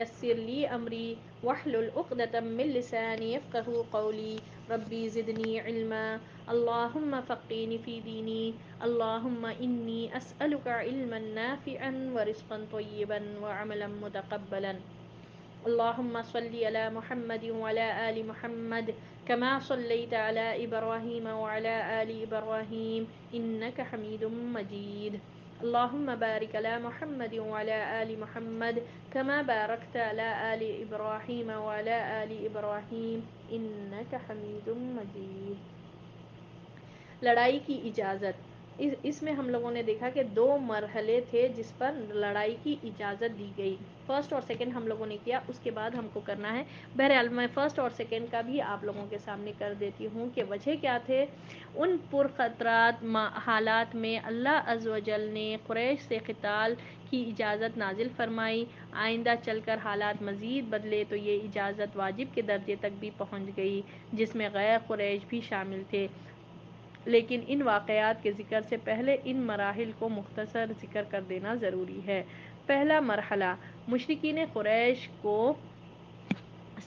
یسر لی امری واحلل عقدۃ من لسانی یفقهوا قولی ربی زدنی علما اللهم فقهنی فی دینی اللهم انی اسألک علما نافعا ورزقا طیبا وعملا متقبلا اللهم صل على محمد وعلى آل محمد كما صليت على إبراهيم وعلى آل إبراهيم إنك حميد مجيد اللهم بارك على محمد وعلى آل محمد كما باركت على آل إبراهيم وعلى آل إبراهيم إنك حميد مجيد. لڑائی کی اجازت. اس میں ہم لوگوں نے دیکھا کہ 2 مرحلے تھے جس پر لڑائی کی اجازت دی گئی. فرسٹ اور سیکنڈ ہم لوگوں نے کیا، اس کے بعد ہم کو کرنا ہے. بہرحال میں فرسٹ اور سیکنڈ کا بھی آپ لوگوں کے سامنے کر دیتی ہوں کہ وجہ کیا تھے. ان پرخطرات حالات میں اللہ عز و جل نے قریش سے قتال کی اجازت نازل فرمائی. آئندہ چل کر حالات مزید بدلے تو یہ اجازت واجب کے درجے تک بھی پہنچ گئی، جس میں غیر قریش بھی شامل تھے. لیکن ان واقعات کے ذکر سے پہلے ان مراحل کو مختصر ذکر کر دینا ضروری ہے. پہلا مرحلہ مشرکین قریش کو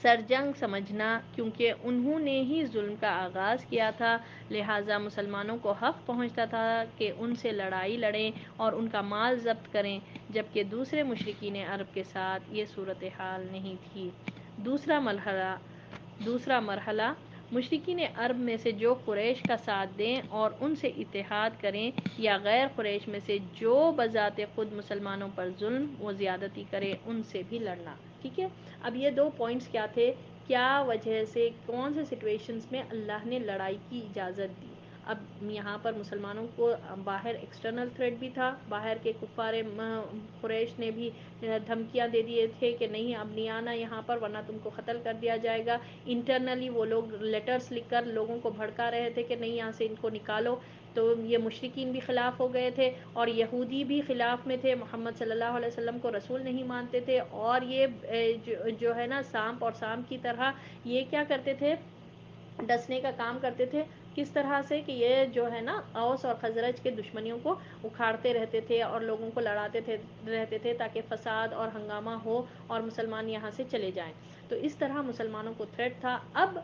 سرجنگ سمجھنا، کیونکہ انہوں نے ہی ظلم کا آغاز کیا تھا، لہٰذا مسلمانوں کو حق پہنچتا تھا کہ ان سے لڑائی لڑیں اور ان کا مال ضبط کریں، جبکہ دوسرے مشرکین عرب کے ساتھ یہ صورتحال نہیں تھی. دوسرا مرحلہ مشرکین عرب میں سے جو قریش کا ساتھ دیں اور ان سے اتحاد کریں، یا غیر قریش میں سے جو بذات خود مسلمانوں پر ظلم و زیادتی کرے، ان سے بھی لڑنا. ٹھیک ہے. اب یہ 2 پوائنٹس کیا تھے، کیا وجہ سے کون سے سچویشنز میں اللہ نے لڑائی کی اجازت دی. اب یہاں پر مسلمانوں کو باہر ایکسٹرنل تھریٹ بھی تھا، باہر کے کفار قریش نے بھی دھمکیاں دے دیے تھے کہ نہیں اب نہیں آنا یہاں پر ورنہ تم کو قتل کر دیا جائے گا. انٹرنلی وہ لوگ لیٹرز لکھ کر لوگوں کو بھڑکا رہے تھے کہ نہیں یہاں سے ان کو نکالو. تو یہ مشرکین بھی خلاف ہو گئے تھے اور یہودی بھی خلاف میں تھے، محمد صلی اللہ علیہ وسلم کو رسول نہیں مانتے تھے. اور یہ جو ہے نا سانپ اور سانپ کی طرح یہ کیا کرتے تھے، ڈسنے کا کام کرتے تھے. کس طرح سے کہ یہ جو ہے نا اوس اور خزرج کے دشمنیوں کو اکھاڑتے رہتے تھے اور لوگوں کو لڑاتے رہتے تھے تاکہ فساد اور ہنگامہ ہو اور مسلمان یہاں سے چلے جائیں. تو اس طرح مسلمانوں کو تھریٹ تھا. اب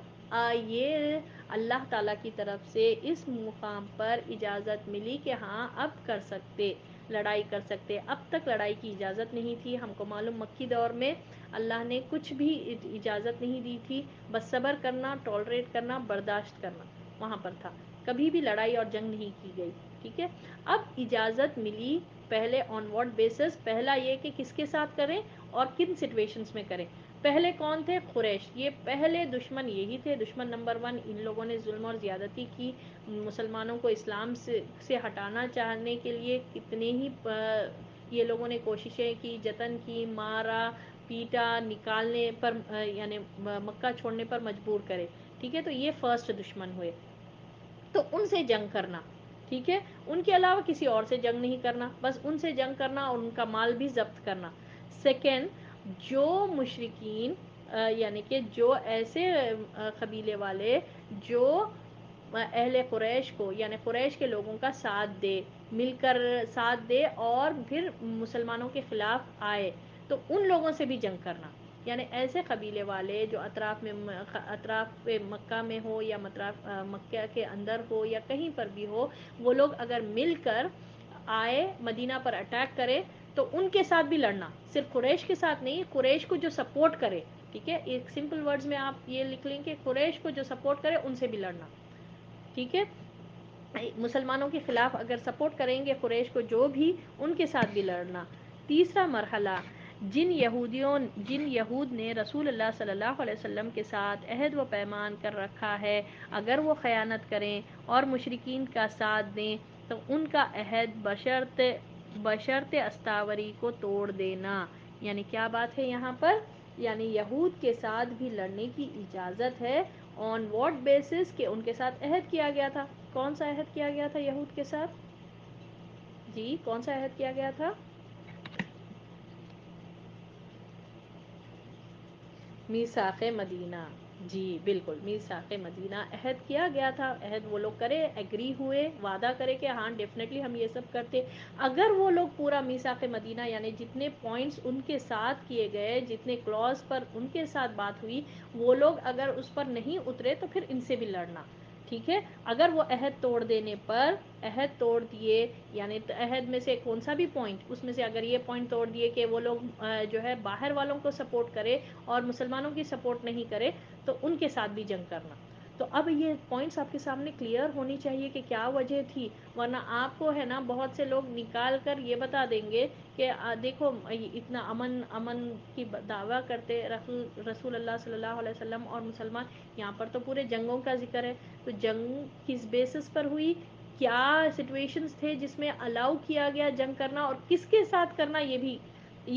یہ اللہ تعالیٰ کی طرف سے اس مقام پر اجازت ملی کہ ہاں اب کر سکتے، لڑائی کر سکتے. اب تک لڑائی کی اجازت نہیں تھی. ہم کو معلوم مکی دور میں اللہ نے کچھ بھی اجازت نہیں دی تھی، بس صبر کرنا، ٹالریٹ کرنا، برداشت کرنا وہاں پر تھا. کبھی بھی لڑائی اور جنگ نہیں کی گئی. ٹھیک ہے. اب اجازت ملی پہلے آن واٹ بیسس. پہلا یہ کہ کس کے ساتھ کریں اور کن سچویشنز میں کریں. پہلے کون تھے؟ قریش. یہ پہلے دشمن یہی تھے، دشمن نمبر 1. ان لوگوں نے ظلم اور زیادتی کی، مسلمانوں کو اسلام سے ہٹانا چاہنے کے لیے کتنے ہی یہ لوگوں نے کوششیں کی، جتن کی، مارا پیٹا، نکالنے پر یعنی مکہ چھوڑنے پر مجبور کرے. ٹھیک ہے. تو یہ فرسٹ دشمن ہوئے. تو ان سے جنگ کرنا. ٹھیک ہے. ان کے علاوہ کسی اور سے جنگ نہیں کرنا، بس ان سے جنگ کرنا اور ان کا مال بھی ضبط کرنا. سیکنڈ، جو مشرکین یعنی کہ جو ایسے قبیلے والے جو اہل قریش کو یعنی قریش کے لوگوں کا ساتھ دے، مل کر ساتھ دے اور پھر مسلمانوں کے خلاف آئے، تو ان لوگوں سے بھی جنگ کرنا. یعنی ایسے قبیلے والے جو اطراف مکہ میں ہو یا مکہ کے اندر ہو یا کہیں پر بھی ہو، وہ لوگ اگر مل کر آئے مدینہ پر اٹیک کرے تو ان کے ساتھ بھی لڑنا. صرف قریش کے ساتھ نہیں، قریش کو جو سپورٹ کرے. ٹھیک ہے. ایک سمپل ورڈز میں آپ یہ لکھ لیں کہ قریش کو جو سپورٹ کرے ان سے بھی لڑنا. ٹھیک ہے. مسلمانوں کے خلاف اگر سپورٹ کریں گے قریش کو جو بھی، ان کے ساتھ بھی لڑنا. تیسرا مرحلہ، جن یہود نے رسول اللہ صلی اللہ علیہ وسلم کے ساتھ عہد و پیمان کر رکھا ہے، اگر وہ خیانت کریں اور مشرکین کا ساتھ دیں تو ان کا عہد بشرط استاوری کو توڑ دینا. یعنی کیا بات ہے یہاں پر، یعنی یہود کے ساتھ بھی لڑنے کی اجازت ہے آن واٹ بیسس کہ ان کے ساتھ عہد کیا گیا تھا. کون سا عہد کیا گیا تھا یہود کے ساتھ؟ جی کون سا عہد کیا گیا تھا؟ میثاق مدینہ. جی بالکل، میثاق مدینہ عہد کیا گیا تھا، عہد وہ لوگ کرے، ایگری ہوئے، وعدہ کرے کہ ہاں ڈیفینیٹلی ہم یہ سب کرتے. اگر وہ لوگ پورا میثاق مدینہ یعنی جتنے پوائنٹس ان کے ساتھ کیے گئے، جتنے کلاز پر ان کے ساتھ بات ہوئی، وہ لوگ اگر اس پر نہیں اترے تو پھر ان سے بھی لڑنا. ٹھیک ہے، اگر وہ عہد توڑ دینے پر، عہد توڑ دیے یعنی عہد میں سے کون سا بھی پوائنٹ، اس میں سے اگر یہ پوائنٹ توڑ دیے کہ وہ لوگ جو ہے باہر والوں کو سپورٹ کرے اور مسلمانوں کی سپورٹ نہیں کرے، تو ان کے ساتھ بھی جنگ کرنا. تو اب یہ پوائنٹس آپ کے سامنے کلیئر ہونی چاہیے کہ کیا وجہ تھی، ورنہ آپ کو ہے نا بہت سے لوگ نکال کر یہ بتا دیں گے کہ دیکھو اتنا امن امن کی دعویٰ کرتے رسول اللہ صلی اللہ علیہ وسلم اور مسلمان، یہاں پر تو پورے جنگوں کا ذکر ہے. تو جنگ کس بیسس پر ہوئی، کیا سچویشنز تھے جس میں الاؤ کیا گیا جنگ کرنا، اور کس کے ساتھ کرنا، یہ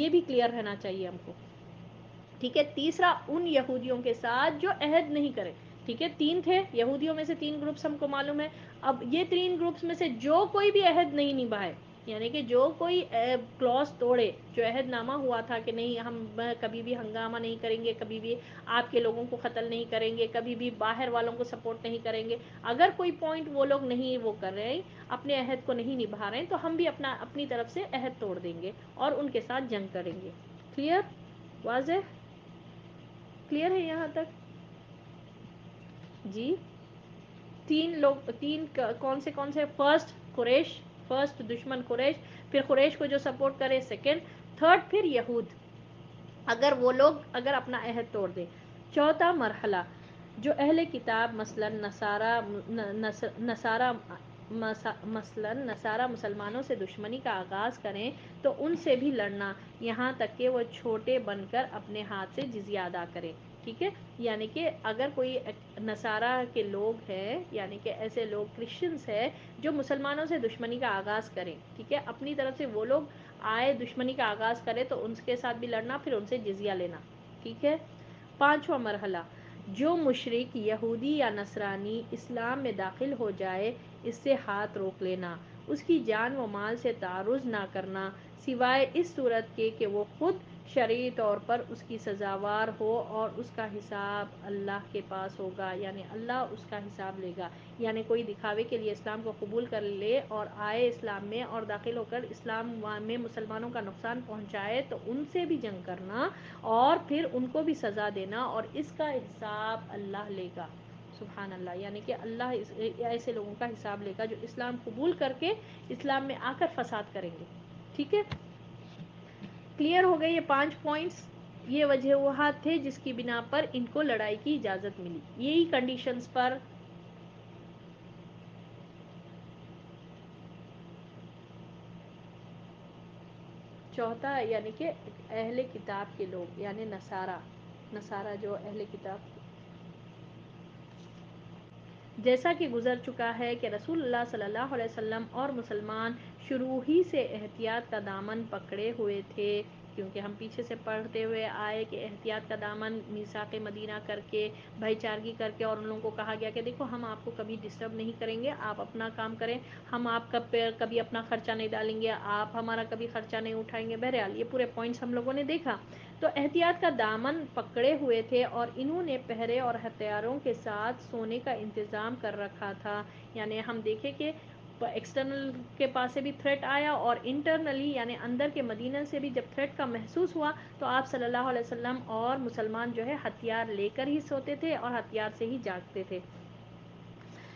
بھی کلیئر رہنا چاہیے ہم کو. ٹھیک ہے، تیسرا ان یہودیوں کے ساتھ جو عہد نہیں کرے. ٹھیک ہے، 3 تھے یہودیوں میں سے، 3 گروپس ہم کو معلوم ہے. اب یہ 3 گروپس میں سے جو کوئی بھی عہد نہیں نبھائے، یعنی کہ جو کوئی کلوز توڑے، جو عہد نامہ ہوا تھا کہ نہیں ہم کبھی بھی ہنگامہ نہیں کریں گے، کبھی بھی آپ کے لوگوں کو قتل نہیں کریں گے، کبھی بھی باہر والوں کو سپورٹ نہیں کریں گے، اگر کوئی پوائنٹ وہ لوگ نہیں وہ کر رہے، اپنے عہد کو نہیں نبھا رہے ہیں، تو ہم بھی اپنی طرف سے عہد توڑ دیں گے اور ان کے ساتھ جنگ کریں گے. کلیئر، واضح، کلیئر ہے یہاں تک؟ جی، 3 کون سے؟ فرسٹ قریش، فرسٹ دشمن قریش، پھر قریش کو جو سپورٹ کرے سیکنڈ، تھرڈ پھر یہود، اگر وہ لوگ اگر اپنا عہد توڑ دیں. چوتھا مرحلہ، جو اہل کتاب نصارہ مسلمانوں سے دشمنی کا آغاز کریں تو ان سے بھی لڑنا، یہاں تک کہ وہ چھوٹے بن کر اپنے ہاتھ سے جزیہ ادا کریں. ٹھیک ہے، یعنی کہ اگر کوئی نصارہ کے لوگ ہیں، یعنی کہ ایسے لوگ کرسچنس ہیں جو مسلمانوں سے دشمنی کا آغاز کریں، ٹھیک ہے، اپنی طرف سے وہ لوگ آئے دشمنی کا آغاز کرے تو ان کے ساتھ بھی لڑنا، پھر ان سے جزیہ لینا. ٹھیک ہے. پانچواں مرحلہ، جو مشرک یہودی یا نصرانی اسلام میں داخل ہو جائے اس سے ہاتھ روک لینا، اس کی جان و مال سے تعرض نہ کرنا، سوائے اس صورت کے کہ وہ خود شرعی طور پر اس کی سزاوار ہو اور اس کا حساب اللہ کے پاس ہوگا، یعنی اللہ اس کا حساب لے گا. یعنی کوئی دکھاوے کے لیے اسلام کو قبول کر لے اور آئے اسلام میں اور داخل ہو کر اسلام میں مسلمانوں کا نقصان پہنچائے تو ان سے بھی جنگ کرنا اور پھر ان کو بھی سزا دینا، اور اس کا حساب اللہ لے گا. سبحان اللہ، یعنی کہ اللہ ایسے لوگوں کا حساب لے گا جو اسلام قبول کر کے اسلام میں آ کر فساد کریں گے. ٹھیک ہے، کلیئر ہو گئے یہ 5 پوائنٹس. یہ وجوہات تھے جس کی بنا پر ان کو لڑائی کی اجازت ملی. یہی کنڈیشنز پر چوتھا، یعنی کہ اہل کتاب کے لوگ یعنی نصارہ جو اہل کتاب، جیسا کہ گزر چکا ہے کہ رسول اللہ صلی اللہ علیہ وسلم اور مسلمان شروع ہی سے احتیاط کا دامن پکڑے ہوئے تھے، کیونکہ ہم پیچھے سے پڑھتے ہوئے آئے کہ احتیاط کا دامن میثاق مدینہ کر کے، بھائی چارگی کر کے، اور ان لوگوں کو کہا گیا کہ دیکھو ہم آپ کو کبھی ڈسٹرب نہیں کریں گے، آپ اپنا کام کریں، ہم آپ کا کبھی اپنا خرچہ نہیں ڈالیں گے، آپ ہمارا کبھی خرچہ نہیں اٹھائیں گے. بہرحال یہ پورے پوائنٹس ہم لوگوں نے دیکھا. تو احتیاط کا دامن پکڑے ہوئے تھے اور انہوں نے پہرے اور ہتھیاروں کے ساتھ سونے کا انتظام کر رکھا تھا. یعنی ہم دیکھیں کہ ایکسٹرنل کے پاس سے بھی تھریٹ آیا اور انٹرنلی یعنی اندر کے مدینہ سے بھی جب تھریٹ کا محسوس ہوا تو آپ صلی اللہ علیہ وسلم اور مسلمان جو ہے ہتھیار لے کر ہی سوتے تھے اور ہتھیار سے ہی جاگتے تھے.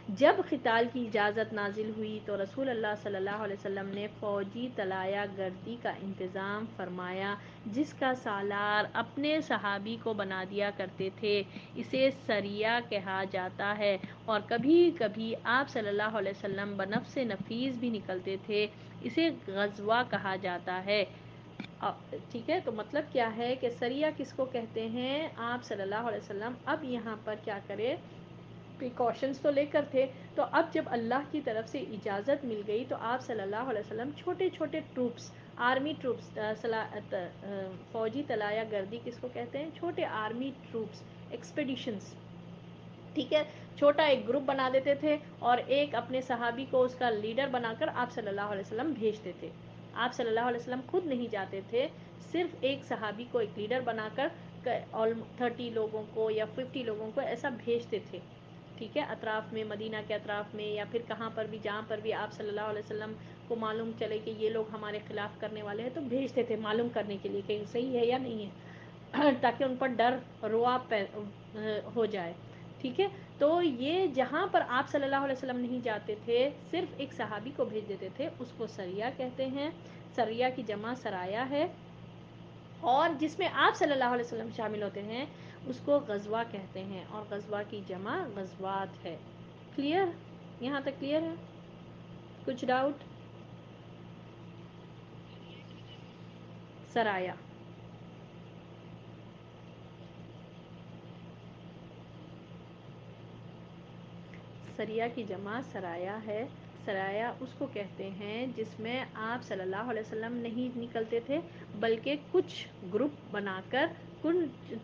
جب قتال کی اجازت نازل ہوئی تو رسول اللہ صلی اللہ علیہ وسلم نے فوجی طلایہ گردی کا انتظام فرمایا، جس کا سالار اپنے صحابی کو بنا دیا کرتے تھے. اسے سریہ کہا جاتا ہے، اور کبھی کبھی آپ صلی اللہ علیہ وسلم بنفس نفیس بھی نکلتے تھے. اسے غزوہ کہا جاتا ہے. ٹھیک ہے، تو مطلب کیا ہے کہ سریہ کس کو کہتے ہیں؟ آپ صلی اللہ علیہ وسلم اب یہاں پر کیا کرے، پریکاشنز تو لے کر تھے، تو اب جب اللہ کی طرف سے اجازت مل گئی تو آپ صلی اللہ علیہ وسلم چھوٹے چھوٹے ٹروپس، آرمی ٹروپس، فوجی طلایہ گردی کس کو کہتے ہیں؟ چھوٹے آرمی ٹروپس، ایکسپیڈیشنز. ٹھیک ہے، چھوٹا ایک گروپ بنا دیتے تھے اور ایک اپنے صحابی کو اس کا لیڈر بنا کر آپ صلی اللہ علیہ وسلم بھیجتے تھے. آپ صلی اللہ علیہ وسلم خود نہیں جاتے تھے، صرف ایک صحابی کو ایک لیڈر بنا کر 30 لوگوں کو یا 50 لوگوں کو ایسا بھیجتے تھے، ٹھیک ہے، اطراف میں، مدینہ کے اطراف میں، یا پھر کہاں پر بھی جہاں پر بھی آپ صلی اللہ علیہ وسلم کو معلوم چلے کہ یہ لوگ ہمارے خلاف کرنے والے ہیں، تو بھیجتے تھے معلوم کرنے کے لیے کہ صحیح ہے یا نہیں ہے، تاکہ ان پر ڈر رعب ہو جائے، ٹھیک ہے۔ تو یہ جہاں پر آپ صلی اللہ علیہ وسلم نہیں جاتے تھے، صرف ایک صحابی کو بھیج دیتے تھے، اس کو سریہ کہتے ہیں۔ سریہ کی جمع سرایا ہے، اور جس میں آپ صلی اللہ علیہ وسلم شامل ہوتے ہیں اس کو غزوہ کہتے ہیں، اور غزوہ کی جمع غزوات ہے۔ کلیئر؟ یہاں تک کلیئر ہے؟ کچھ ڈاؤٹ؟ سرایا، سریہ کی جمع سرایا ہے۔ سرایا اس کو کہتے ہیں جس میں آپ صلی اللہ علیہ وسلم نہیں نکلتے تھے، بلکہ کچھ گروپ بنا کر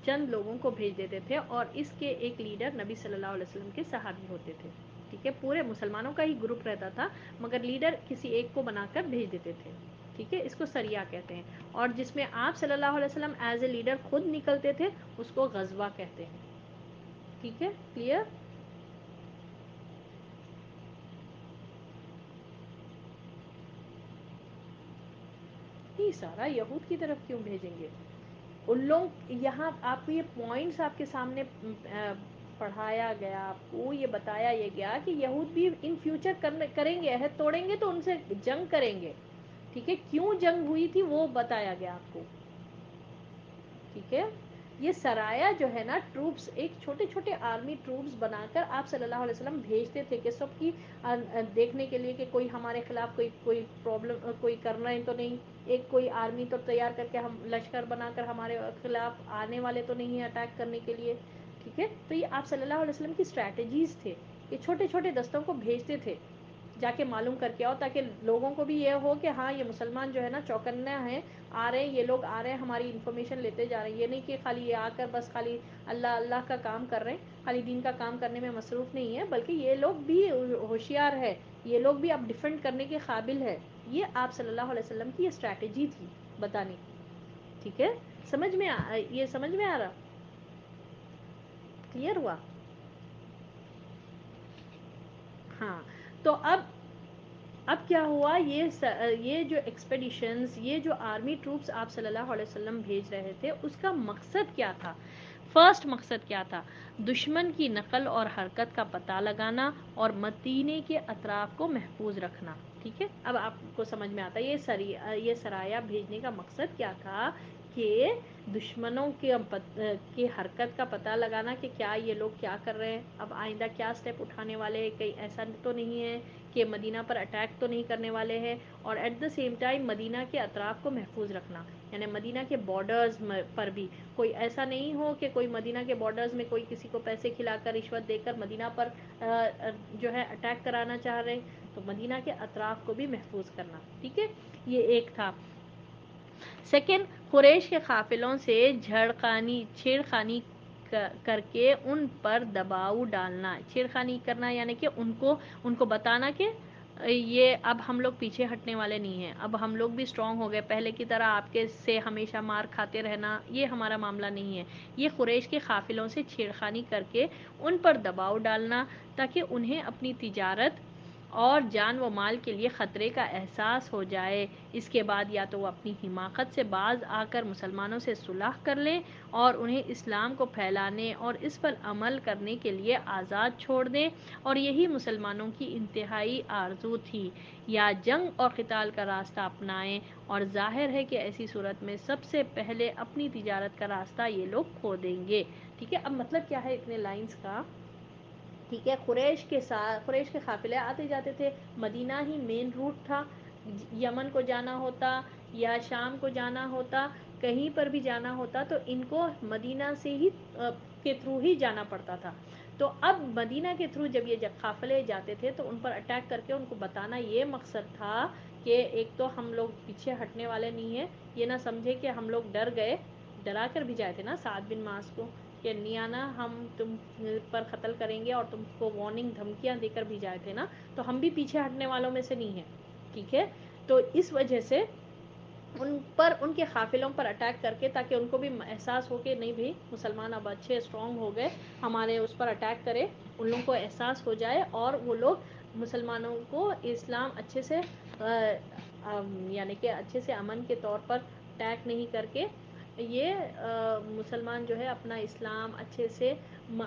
چند لوگوں کو بھیج دیتے تھے، اور اس کے ایک لیڈر نبی صلی اللہ علیہ وسلم کے صحابی ہوتے تھے، ٹھیک ہے۔ پورے مسلمانوں کا ہی گروپ رہتا تھا، مگر لیڈر کسی ایک کو بنا کر بھیج دیتے تھے، ٹھیک ہے۔ اس کو سریہ کہتے ہیں، اور جس میں آپ صلی اللہ علیہ وسلم ایز اے لیڈر خود نکلتے تھے اس کو غزوہ کہتے ہیں، ٹھیک ہے، کلیئر؟ نہیں، سارا یہود کی طرف کیوں بھیجیں گے؟ ان لوگ یہاں آپ کو یہ پوائنٹس آپ کے سامنے پڑھایا گیا، آپ کو یہ بتایا یہ گیا کہ یہود بھی ان فیوچر کریں گے، عہد توڑیں گے تو ان سے جنگ کریں گے، ٹھیک ہے۔ کیوں جنگ ہوئی تھی وہ بتایا گیا آپ کو، ٹھیک ہے۔ یہ سرایا جو ہے نا، ٹروپس، ایک چھوٹے چھوٹے آرمی ٹروپس بنا کر آپ صلی اللہ علیہ وسلم بھیجتے تھے کہ سب کی دیکھنے کے لیے کہ کوئی ہمارے خلاف کوئی پرابلم کوئی کرنا ہے تو نہیں، ایک کوئی آرمی تو تیار کر کے ہم لشکر بنا کر ہمارے خلاف آنے والے تو نہیں ہیں اٹیک کرنے کے لیے، ٹھیک ہے۔ تو یہ آپ صلی اللہ علیہ وسلم کی اسٹریٹجیز تھے کہ چھوٹے چھوٹے دستوں کو بھیجتے تھے، جا کے معلوم کر کے آؤ، تاکہ لوگوں کو بھی یہ ہو کہ ہاں یہ مسلمان جو ہے نا چوکنا ہے، آ رہے ہیں یہ لوگ، آ رہے ہیں ہماری انفارمیشن لیتے جا رہے ہیں، یہ نہیں کہ خالی یہ آ کر بس خالی اللہ اللہ کا کام کر رہے ہیں، خالی دین کا کام کرنے میں مصروف نہیں ہے، بلکہ یہ لوگ بھی ہوشیار ہے، یہ لوگ بھی اب ڈیفینڈ کرنے کے قابل ہے۔ یہ آپ صلی اللہ علیہ وسلم کی اسٹریٹجی تھی بتانے کی، ٹھیک ہے۔ یہ سمجھ میں آ رہا؟ کلیئر ہوا؟ ہاں، تو اب کیا ہوا، یہ جو ایکسپیڈیشنز، یہ جو آرمی ٹروپس آپ صلی اللہ علیہ وسلم بھیج رہے تھے، اس کا مقصد کیا تھا؟ فرسٹ مقصد کیا تھا؟ دشمن کی نقل اور حرکت کا پتہ لگانا اور مدینے کے اطراف کو محفوظ رکھنا، ٹھیک ہے۔ اب آپ کو سمجھ میں آتا ہے یہ سرایا بھیجنے کا مقصد کیا تھا، کہ دشمنوں کے حرکت کا پتہ لگانا کہ کیا یہ لوگ کیا کر رہے ہیں، اب آئندہ کیا سٹیپ اٹھانے والے ہیں، کہیں ایسا تو نہیں ہے کہ مدینہ پر اٹیک تو نہیں کرنے والے ہیں، اور ایٹ دا سیم ٹائم مدینہ کے اطراف کو محفوظ رکھنا، یعنی مدینہ کے بارڈرز پر بھی کوئی ایسا نہیں ہو کہ کوئی مدینہ کے بارڈرز میں کوئی کسی کو پیسے کھلا کر، رشوت دے کر مدینہ پر جو ہے اٹیک کرانا چاہ رہے، تو مدینہ کے اطراف کو بھی محفوظ کرنا، ٹھیک ہے۔ یہ ایک تھا۔ سیکنڈ، قریش کے قافلوں سے چھیڑخانی کر کے ان پر دباؤ ڈالنا، چھیڑخانی کرنا یعنی کہ ان کو بتانا کہ یہ اب ہم لوگ پیچھے ہٹنے والے نہیں ہیں، اب ہم لوگ بھی اسٹرانگ ہو گئے، پہلے کی طرح آپ کے سے ہمیشہ مار کھاتے رہنا یہ ہمارا معاملہ نہیں ہے۔ یہ قریش کے قافلوں سے چھیڑخانی کر کے ان پر دباؤ ڈالنا، تاکہ انہیں اپنی تجارت اور جان و مال کے لیے خطرے کا احساس ہو جائے۔ اس کے بعد یا تو وہ اپنی حماقت سے باز آ کر مسلمانوں سے صلح کر لیں اور انہیں اسلام کو پھیلانے اور اس پر عمل کرنے کے لیے آزاد چھوڑ دیں، اور یہی مسلمانوں کی انتہائی آرزو تھی، یا جنگ اور قتال کا راستہ اپنائیں، اور ظاہر ہے کہ ایسی صورت میں سب سے پہلے اپنی تجارت کا راستہ یہ لوگ کھو دیں گے، ٹھیک ہے۔ اب مطلب کیا ہے اتنے لائنز کا، ٹھیک ہے۔ قریش کے قافلے آتے جاتے تھے، مدینہ ہی مین روٹ تھا، یمن کو جانا ہوتا یا شام کو جانا ہوتا، کہیں پر بھی جانا ہوتا تو ان کو مدینہ سے ہی کے تھرو ہی جانا پڑتا تھا۔ تو اب مدینہ کے تھرو جب یہ قافلے جاتے تھے تو ان پر اٹیک کر کے ان کو بتانا یہ مقصد تھا کہ ایک تو ہم لوگ پیچھے ہٹنے والے نہیں ہیں، یہ نہ سمجھے کہ ہم لوگ ڈر گئے، ڈرا کر بھی جائے تھے نا سعد بن معاذ کو کہ نہیں آنا، ہم تم پر قتل کریں گے، اور تم کو وارننگ دھمکیاں دے کر بھی جائے تھے نا، تو ہم بھی پیچھے ہٹنے والوں میں سے نہیں ہیں، ٹھیک ہے۔ تو اس وجہ سے ان پر ان کے قافلوں پر اٹیک کر کے، تاکہ ان کو بھی احساس ہو کہ نہیں بھائی مسلمان اب اچھے اسٹرانگ ہو گئے، ہمارے اس پر اٹیک کرے، ان لوگوں کو احساس ہو جائے اور وہ لوگ مسلمانوں کو اسلام اچھے سے یعنی کہ اچھے سے امن کے طور پر اٹیک نہیں کر کے یہ مسلمان جو ہے اپنا اسلام اچھے سے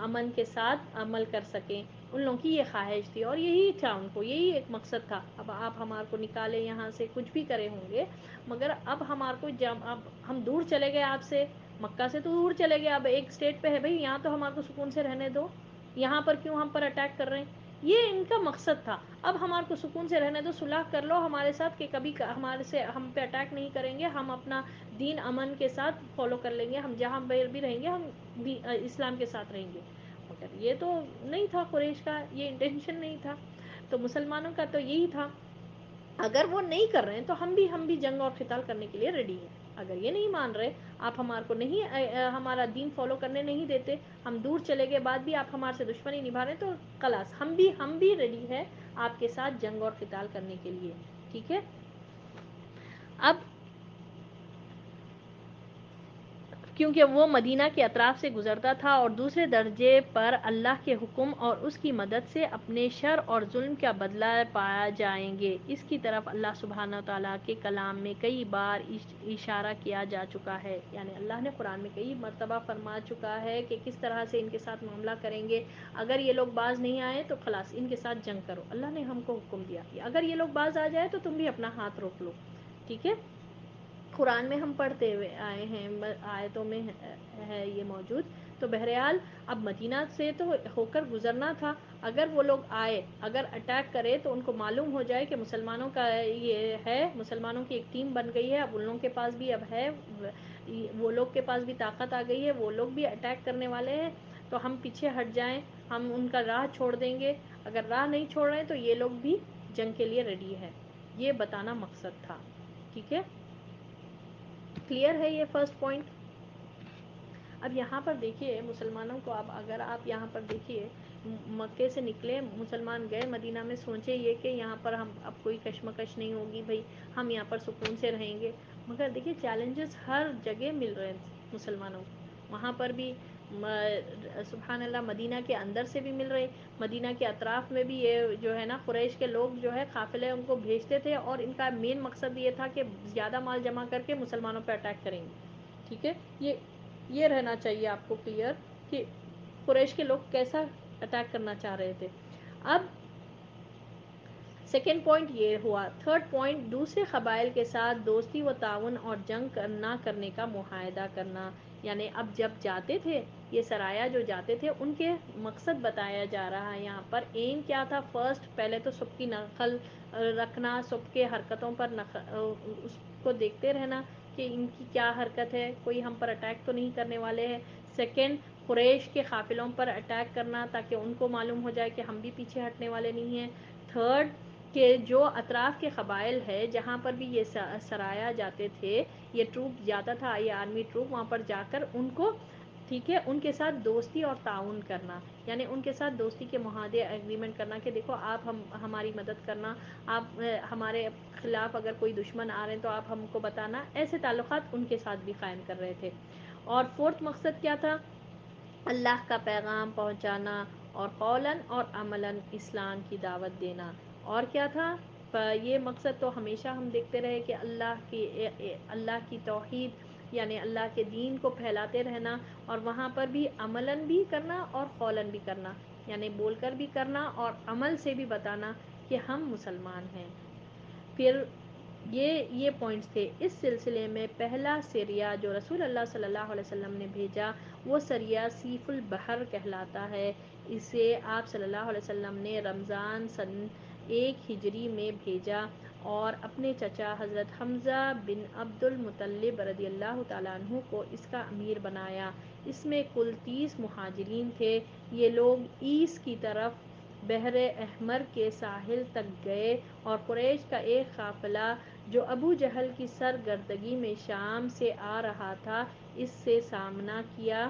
امن کے ساتھ عمل کر سکیں. ان لوگوں کی یہ خواہش تھی اور یہی تھا ان کو، یہی ایک مقصد تھا. اب آپ ہمارے کو نکالے یہاں سے، کچھ بھی کرے ہوں گے، مگر اب ہمارے کو اب ہم دور چلے گئے آپ سے، مکہ سے تو دور چلے گئے، اب ایک اسٹیٹ پہ ہے بھائی، یہاں تو ہمارے کو سکون سے رہنے دو، یہاں پر کیوں ہم پر اٹیک کر رہے ہیں. یہ ان کا مقصد تھا. اب ہمارے کو سکون سے رہنے دو، صلح کر لو ہمارے ساتھ کہ کبھی ہمارے سے ہم پہ اٹیک نہیں کریں گے، ہم اپنا دین امن کے ساتھ فالو کر لیں گے، ہم جہاں بھی رہیں گے ہم بھی اسلام کے ساتھ رہیں گے. مگر یہ تو نہیں تھا قریش کا، یہ انٹینشن نہیں تھا. تو مسلمانوں کا تو یہی تھا، اگر وہ نہیں کر رہے ہیں تو ہم بھی جنگ اور قتال کرنے کے لیے ریڈی ہیں. اگر یہ نہیں مان رہے، آپ ہمارے کو نہیں ہمارا دین فالو کرنے نہیں دیتے، ہم دور چلے گئے بعد بھی آپ ہمارے سے دشمنی نبھا رہے ہیں، تو خلاص ہم بھی ریڈی ہے آپ کے ساتھ جنگ اور قتال کرنے کے لیے. ٹھیک ہے. اب کیونکہ وہ مدینہ کے اطراف سے گزرتا تھا اور دوسرے درجے پر اللہ کے حکم اور اس کی مدد سے اپنے شر اور ظلم کا بدلہ پایا جائیں گے. اس کی طرف اللہ سبحانہ تعالیٰ کے کلام میں کئی بار اشارہ کیا جا چکا ہے. یعنی اللہ نے قرآن میں کئی مرتبہ فرما چکا ہے کہ کس طرح سے ان کے ساتھ معاملہ کریں گے. اگر یہ لوگ باز نہیں آئے تو خلاص ان کے ساتھ جنگ کرو. اللہ نے ہم کو حکم دیا کہ اگر یہ لوگ باز آ جائے تو تم بھی اپنا ہاتھ روک لو. ٹھیک ہے. قرآن میں ہم پڑھتے ہوئے آئے ہیں، آیتوں میں ہے یہ موجود. تو بہرحال اب مدینہ سے تو ہو کر گزرنا تھا. اگر وہ لوگ آئے، اگر اٹیک کرے تو ان کو معلوم ہو جائے کہ مسلمانوں کا یہ ہے، مسلمانوں کی ایک ٹیم بن گئی ہے، اب ان لوگوں کے پاس بھی اب ہے، وہ لوگ کے پاس بھی طاقت آ گئی ہے، وہ لوگ بھی اٹیک کرنے والے ہیں، تو ہم پیچھے ہٹ جائیں، ہم ان کا راہ چھوڑ دیں گے. اگر راہ نہیں چھوڑ رہے تو یہ لوگ بھی جنگ کے لیے ریڈی ہے. یہ بتانا مقصد تھا. ٹھیک ہے. کلیئر ہے یہ فرسٹ پوائنٹ. اب یہاں پر دیکھیے مسلمانوں کو، اب اگر آپ یہاں پر دیکھیے مکے سے نکلے مسلمان گئے مدینہ میں، سوچے یہ کہ یہاں پر ہم اب کوئی کشمکش نہیں ہوگی، بھائی ہم یہاں پر سکون سے رہیں گے. مگر دیکھیے چیلنجز ہر جگہ مل رہے ہیں مسلمانوں کو. وہاں پر بھی سبحان اللہ مدینہ کے اندر سے بھی مل رہے، مدینہ کے اطراف میں بھی یہ جو ہے نا قریش کے لوگ جو ہے قافلے ان کو بھیجتے تھے، اور ان کا مین مقصد یہ تھا کہ زیادہ مال جمع کر کے مسلمانوں پہ اٹیک کریں گے. ٹھیک ہے. یہ رہنا چاہیے آپ کو کلیئر کہ قریش کے لوگ کیسا اٹیک کرنا چاہ رہے تھے. اب سیکنڈ پوائنٹ یہ ہوا. تھرڈ پوائنٹ، دوسرے قبائل کے ساتھ دوستی و تعاون اور جنگ نہ کرنے کا معاہدہ کرنا. یعنی اب جب جاتے تھے یہ سرایا جو جاتے تھے، ان کے مقصد بتایا جا رہا ہے یہاں پر. ایم کیا تھا؟ فرسٹ پہلے تو سب کی نقل رکھنا، سب کے حرکتوں پر اس کو دیکھتے رہنا کہ ان کی کیا حرکت ہے، کوئی ہم پر اٹیک تو نہیں کرنے والے ہیں. سیکنڈ، قریش کے قافلوں پر اٹیک کرنا تاکہ ان کو معلوم ہو جائے کہ ہم بھی پیچھے ہٹنے والے نہیں ہیں. تھرڈ، کہ جو اطراف کے قبائل ہے جہاں پر بھی یہ سرایا جاتے تھے، یہ ٹروپ جاتا تھا، یہ آرمی ٹروپ وہاں پر جا کر ان کو ٹھیک ہے ان کے ساتھ دوستی اور تعاون کرنا. یعنی ان کے ساتھ دوستی کے معاہدے ایگریمنٹ کرنا کہ دیکھو آپ ہماری مدد کرنا، آپ ہمارے خلاف اگر کوئی دشمن آ رہے ہیں تو آپ ہم کو بتانا. ایسے تعلقات ان کے ساتھ بھی قائم کر رہے تھے. اور فورتھ مقصد کیا تھا؟ اللہ کا پیغام پہنچانا اور قولاً اور عملاً اسلام کی دعوت دینا. اور کیا تھا؟ یہ مقصد تو ہمیشہ ہم دیکھتے رہے کہ اللہ کی توحید یعنی اللہ کے دین کو پھیلاتے رہنا، اور وہاں پر بھی عملاً بھی کرنا اور قولاً بھی کرنا، یعنی بول کر بھی کرنا اور عمل سے بھی بتانا کہ ہم مسلمان ہیں. پھر یہ پوائنٹس تھے. اس سلسلے میں پہلا سریہ جو رسول اللہ صلی اللہ علیہ وسلم نے بھیجا وہ سریہ سیف البحر کہلاتا ہے. اسے آپ صلی اللہ علیہ وسلم نے رمضان سن 1 ہجری میں بھیجا اور اپنے چچا حضرت حمزہ بن عبد المطلب رضی اللہ تعالیٰ عنہ کو اس کا امیر بنایا. اس میں کل 30 مہاجرین تھے. یہ لوگ ایس کی طرف بحر احمر کے ساحل تک گئے اور قریش کا ایک قافلہ جو ابو جہل کی سرگردگی میں شام سے آ رہا تھا اس سے سامنا کیا.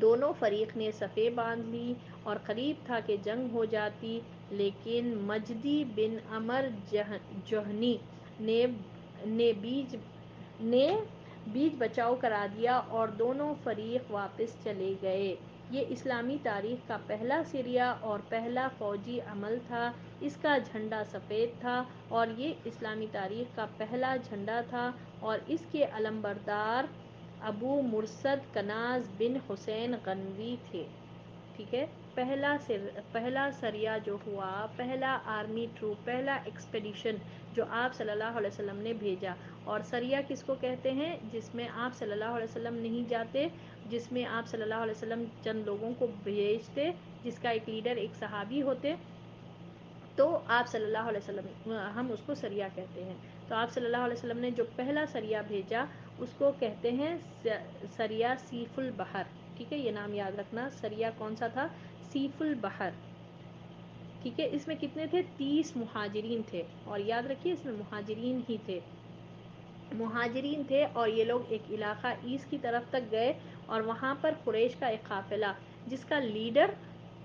دونوں فریق نے صفیں باندھ لی اور قریب تھا کہ جنگ ہو جاتی، لیکن مجدی بن عمر جہنی نے نے بیچ بچاؤ کرا دیا اور دونوں فریق واپس چلے گئے۔ یہ اسلامی تاریخ کا پہلا سریہ اور پہلا فوجی عمل تھا۔ اس کا جھنڈا سفید تھا اور یہ اسلامی تاریخ کا پہلا جھنڈا تھا اور اس کے علمبردار ابو مرصد کناز بن حسین غنوی تھے۔ ٹھیک ہے، پہلا سریہ جو ہوا، پہلا آرمی ٹروپ، پہلا ایکسپیڈیشن جو آپ صلی اللہ علیہ وسلم نے بھیجا۔ اور سریہ کس کو کہتے ہیں؟ جس میں آپ صلی اللہ علیہ وسلم نہیں جاتے، جس میں آپ صلی اللہ علیہ وسلم چند لوگوں کو بھیجتے، جس کا ایک لیڈر ایک صحابی ہوتے، تو آپ صلی اللہ علیہ وسلم ہم اس کو سریہ کہتے ہیں۔ تو آپ صلی اللہ علیہ وسلم نے جو پہلا سریہ بھیجا اس کو کہتے ہیں سریہ سیف البحر۔ ٹھیک ہے، یہ نام یاد رکھنا۔ سریہ کون سا تھا؟ سیف البحر۔ ٹھیک ہے، اس میں کتنے تھے؟ 30 مہاجرین تھے، اور یاد رکھیے اس میں مہاجرین ہی تھے، مہاجرین تھے، اور یہ لوگ ایک علاقہ ایسٹ کی طرف تک گئے اور وہاں پر قریش کا ایک قافلہ جس کا لیڈر،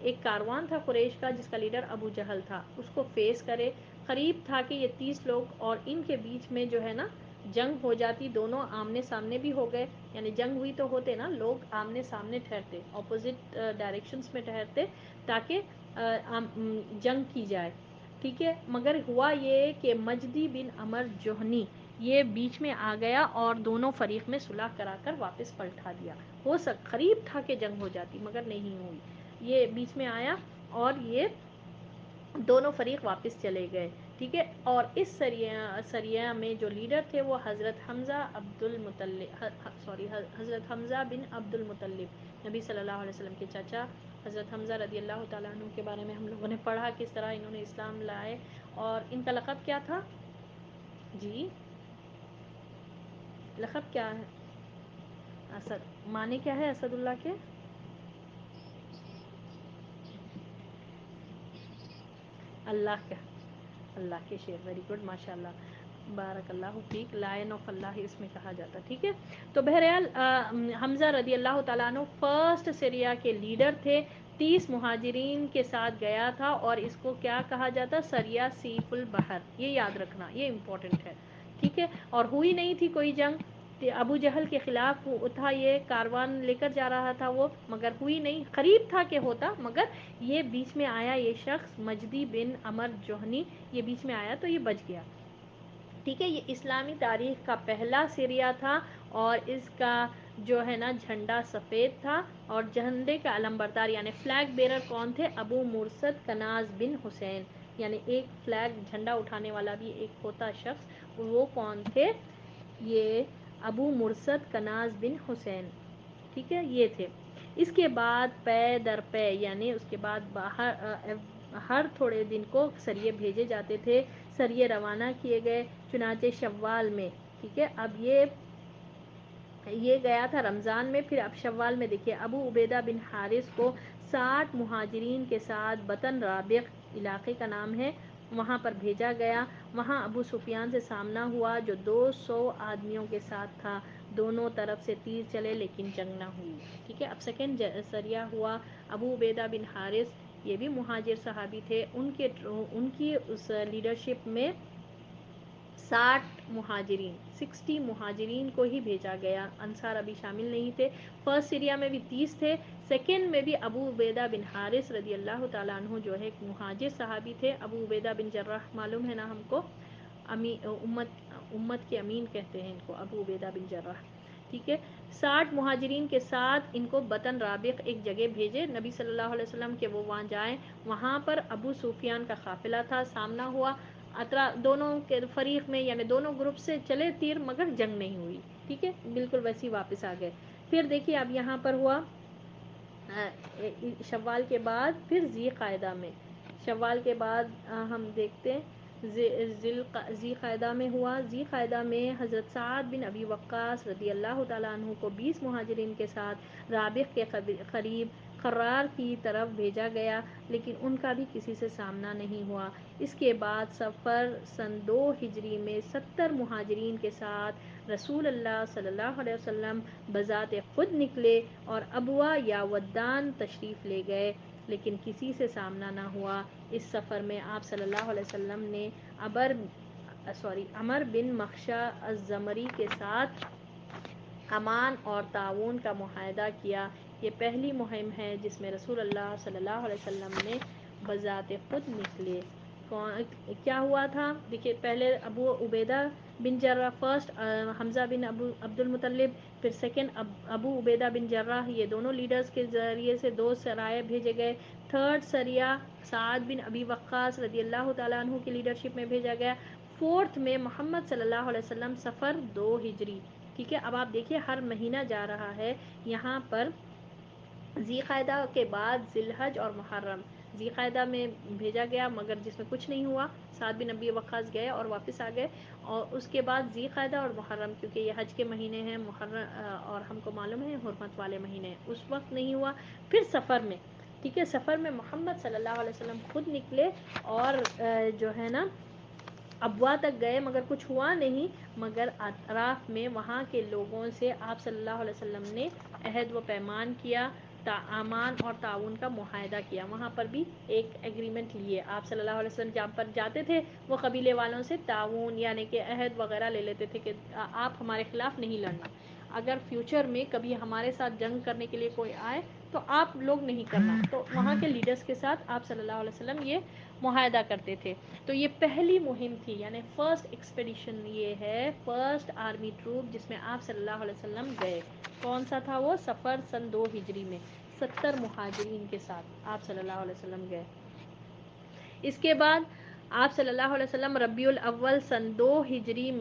ایک کاروان تھا قریش کا جس کا لیڈر ابو جہل تھا، اس کو فیس کرے۔ قریب تھا کہ یہ 30 لوگ اور ان کے بیچ میں جو ہے نا جنگ ہو جاتی، دونوں آمنے سامنے بھی ہو گئے، یعنی جنگ ہوئی تو ہوتے نا، لوگ آمنے سامنے ٹھہرتے، اپوزٹ ڈائریکشنز میں ٹھہرتے تاکہ جنگ کی جائے۔ ٹھیک ہے، مگر ہوا یہ کہ مجدی بن عمر جوہنی یہ بیچ میں آ گیا اور دونوں فریق میں صلح کرا کر واپس پلٹا دیا۔ قریب تھا کہ جنگ ہو جاتی مگر نہیں ہوئی، یہ بیچ میں آیا اور یہ دونوں فریق واپس چلے گئے۔ ٹھیک ہے، اور اس سریہ میں جو لیڈر تھے وہ حضرت حمزہ بن عبد المطلب، نبی صلی اللہ علیہ وسلم کے چچا حضرت حمزہ رضی اللہ تعالیٰ عنہ کے بارے میں ہم لوگوں نے پڑھا کس طرح انہوں نے اسلام لائے، اور ان کا لقب کیا تھا؟ جی لقب کیا ہے؟ اسد، معنی کیا ہے اسد اللہ کے؟ اللہ کے شیر، ویری گڈ، ماشاء اللہ، بارک اللہ فیک، لائن آف اللہ اس میں کہا جاتا۔ ٹھیک ہے، تو بہرحال حمزہ رضی اللہ تعالیٰ عنہ فرسٹ سریہ کے لیڈر تھے، 30 مہاجرین کے ساتھ گیا تھا، اور اس کو کیا کہا جاتا؟ سریہ سیف البحر، یہ یاد رکھنا، یہ امپورٹنٹ ہے۔ ٹھیک ہے، اور ہوئی نہیں تھی کوئی جنگ، ابو جہل کے خلاف تھا، یہ کاروان لے کر جا رہا تھا وہ، مگر ہوئی نہیں، قریب تھا کہ ہوتا، مگر یہ بیچ میں آیا، یہ شخص مجدی بن عمر جوہنی یہ بیچ میں آیا تو یہ بچ گیا۔ ٹھیک ہے، یہ اسلامی تاریخ کا پہلا سریہ تھا، اور اس کا جو ہے نا جھنڈا سفید تھا، اور جھنڈے کا علمبردار یعنی فلیگ بیرر کون تھے؟ ابو مرصد کناز بن حسین، یعنی ایک فلیگ جھنڈا اٹھانے والا بھی ایک ہوتا شخص، وہ کون تھے؟ یہ ابو مرصد کناز بن حسین۔ ٹھیک ہے، یہ تھے۔ اس کے بعد پے در پے، یعنی اس کے بعد ہر تھوڑے دن کو سریے بھیجے جاتے تھے، سریے روانہ کیے گئے، چنانچہ شوال میں۔ ٹھیک ہے، اب یہ گیا تھا رمضان میں، پھر اب شوال میں دیکھیے ابو عبیدہ بن حارث کو 60 مہاجرین کے ساتھ بطن رابق علاقے کا نام ہے، وہاں پر بھیجا گیا۔ وہاں ابو سفیان سے سامنا ہوا جو 200 آدمیوں کے ساتھ تھا، دونوں طرف سے تیر چلے لیکن جنگ نہ ہوئی۔ ٹھیک ہے، اب سیکنڈ سریہ ہوا ابو عبیدہ بن حارث، یہ بھی مہاجر صحابی تھے، ان کی اس لیڈرشپ میں 60 مہاجرین کو ہی بھیجا گیا، انصار ابھی شامل نہیں تھے۔ فرسٹ سیریا میں بھی 30 تھے، سیکنڈ میں بھی ابو عبیدہ بن حارث رضی اللہ تعالیٰ عنہ جو ہے ایک مہاجر صحابی تھے۔ ابو عبیدہ بن جراح معلوم ہے نا ہم کو، امت کے امین کہتے ہیں ان کو، ابو عبیدہ بن جراح۔ ٹھیک ہے، 60 مہاجرین کے ساتھ ان کو بطن رابق ایک جگہ بھیجے نبی صلی اللہ علیہ وسلم کہ وہ وہاں جائیں۔ وہاں پر ابو سفیان کا قافلہ تھا، سامنا ہوا، دونوں کے فریق میں یعنی دونوں گروپ سے چلے تیر مگر جنگ نہیں ہوئی۔ ٹھیک ہے، بالکل ویسی واپس آ گئے۔ پھر دیکھیے اب یہاں پر ہوا شوال کے بعد، پھر ذی قعدہ میں، شوال کے بعد ہم دیکھتے ہیں ذی قعدہ میں ہوا۔ ذی قعدہ میں حضرت سعد بن ابی وقاص رضی اللہ تعالیٰ عنہ کو 20 مہاجرین کے ساتھ رابق کے قریب قرار کی طرف بھیجا گیا، لیکن ان کا بھی کسی سے سامنا نہیں ہوا۔ اس کے بعد سفر سن 2 ہجری میں 70 مہاجرین کے ساتھ رسول اللہ صلی اللہ علیہ وسلم بذات خود نکلے اور ابوا یا ودان تشریف لے گئے، لیکن کسی سے سامنا نہ ہوا۔ اس سفر میں آپ صلی اللہ علیہ وسلم نے عمر بن مخشہ الزمری کے ساتھ امان اور تعاون کا معاہدہ کیا۔ یہ پہلی مہم ہے جس میں رسول اللہ صلی اللہ علیہ وسلم نے بذات خود نکلے۔ کیا ہوا تھا؟ دیکھیے، پہلے ابو عبیدہ بن جرح فرسٹ، حمزہ بن عبد المطلب، پھر سیکنڈ ابو عبیدہ بن جرح، یہ دونوں لیڈرز کے ذریعے سے 2 سرائے بھیجے گئے۔ تھرڈ سریہ سعد بن ابی وقاص رضی اللہ تعالیٰ عنہ کی لیڈرشپ میں بھیجا گیا۔ فورتھ میں محمد صلی اللہ علیہ وسلم سفر 2 ہجری۔ ٹھیک ہے، اب آپ دیکھیے ہر مہینہ جا رہا ہے یہاں پر۔ ذی قعدہ کے بعد ذی الحج اور محرم، ذی قعدہ میں بھیجا گیا مگر جس میں کچھ نہیں ہوا، سعد بن ابی وقاص گئے اور واپس آ گئے، اور اس کے بعد ذی قعدہ اور محرم، کیونکہ یہ حج کے مہینے ہیں، محرم اور ہم کو معلوم ہے حرمت والے مہینے ہیں، اس وقت نہیں ہوا۔ پھر سفر میں، ٹھیک ہے، سفر میں محمد صلی اللہ علیہ وسلم خود نکلے اور جو ہے نا ابوا تک گئے مگر کچھ ہوا نہیں، مگر اطراف میں وہاں کے لوگوں سے آپ صلی اللہ علیہ وسلم نے عہد و پیمان کیا، امان اور تعاون کا معاہدہ کیا۔ وہاں پر بھی ایک ایگریمنٹ لیے آپ صلی اللہ علیہ وسلم، جہاں پر جاتے تھے وہ قبیلے والوں سے تعاون یعنی کہ عہد وغیرہ لے لیتے تھے کہ آپ ہمارے خلاف نہیں لڑنا، اگر فیوچر میں کبھی ہمارے ساتھ جنگ کرنے کے لیے کوئی آئے تو آپ لوگ نہیں کرنا، تو وہاں کے لیڈرز کے ساتھ آپ صلی اللہ علیہ وسلم یہ معاہدہ کرتے تھے۔ تو یہ پہلی مہم تھی، یعنی فرسٹ ایکسپیڈیشن، یہ ہے فرسٹ آرمی ٹروپ جس میں آپ صلی اللہ علیہ وسلم گئے۔ کون سا تھا وہ؟ سفر سن 2 ہجری میں 70 مہاجرین کے ساتھ آپ صلی اللہ علیہ وسلم گئے۔ اس کے بعد آپ صلی اللہ علیہ وسلم ربیع الاول سن 2 ہجری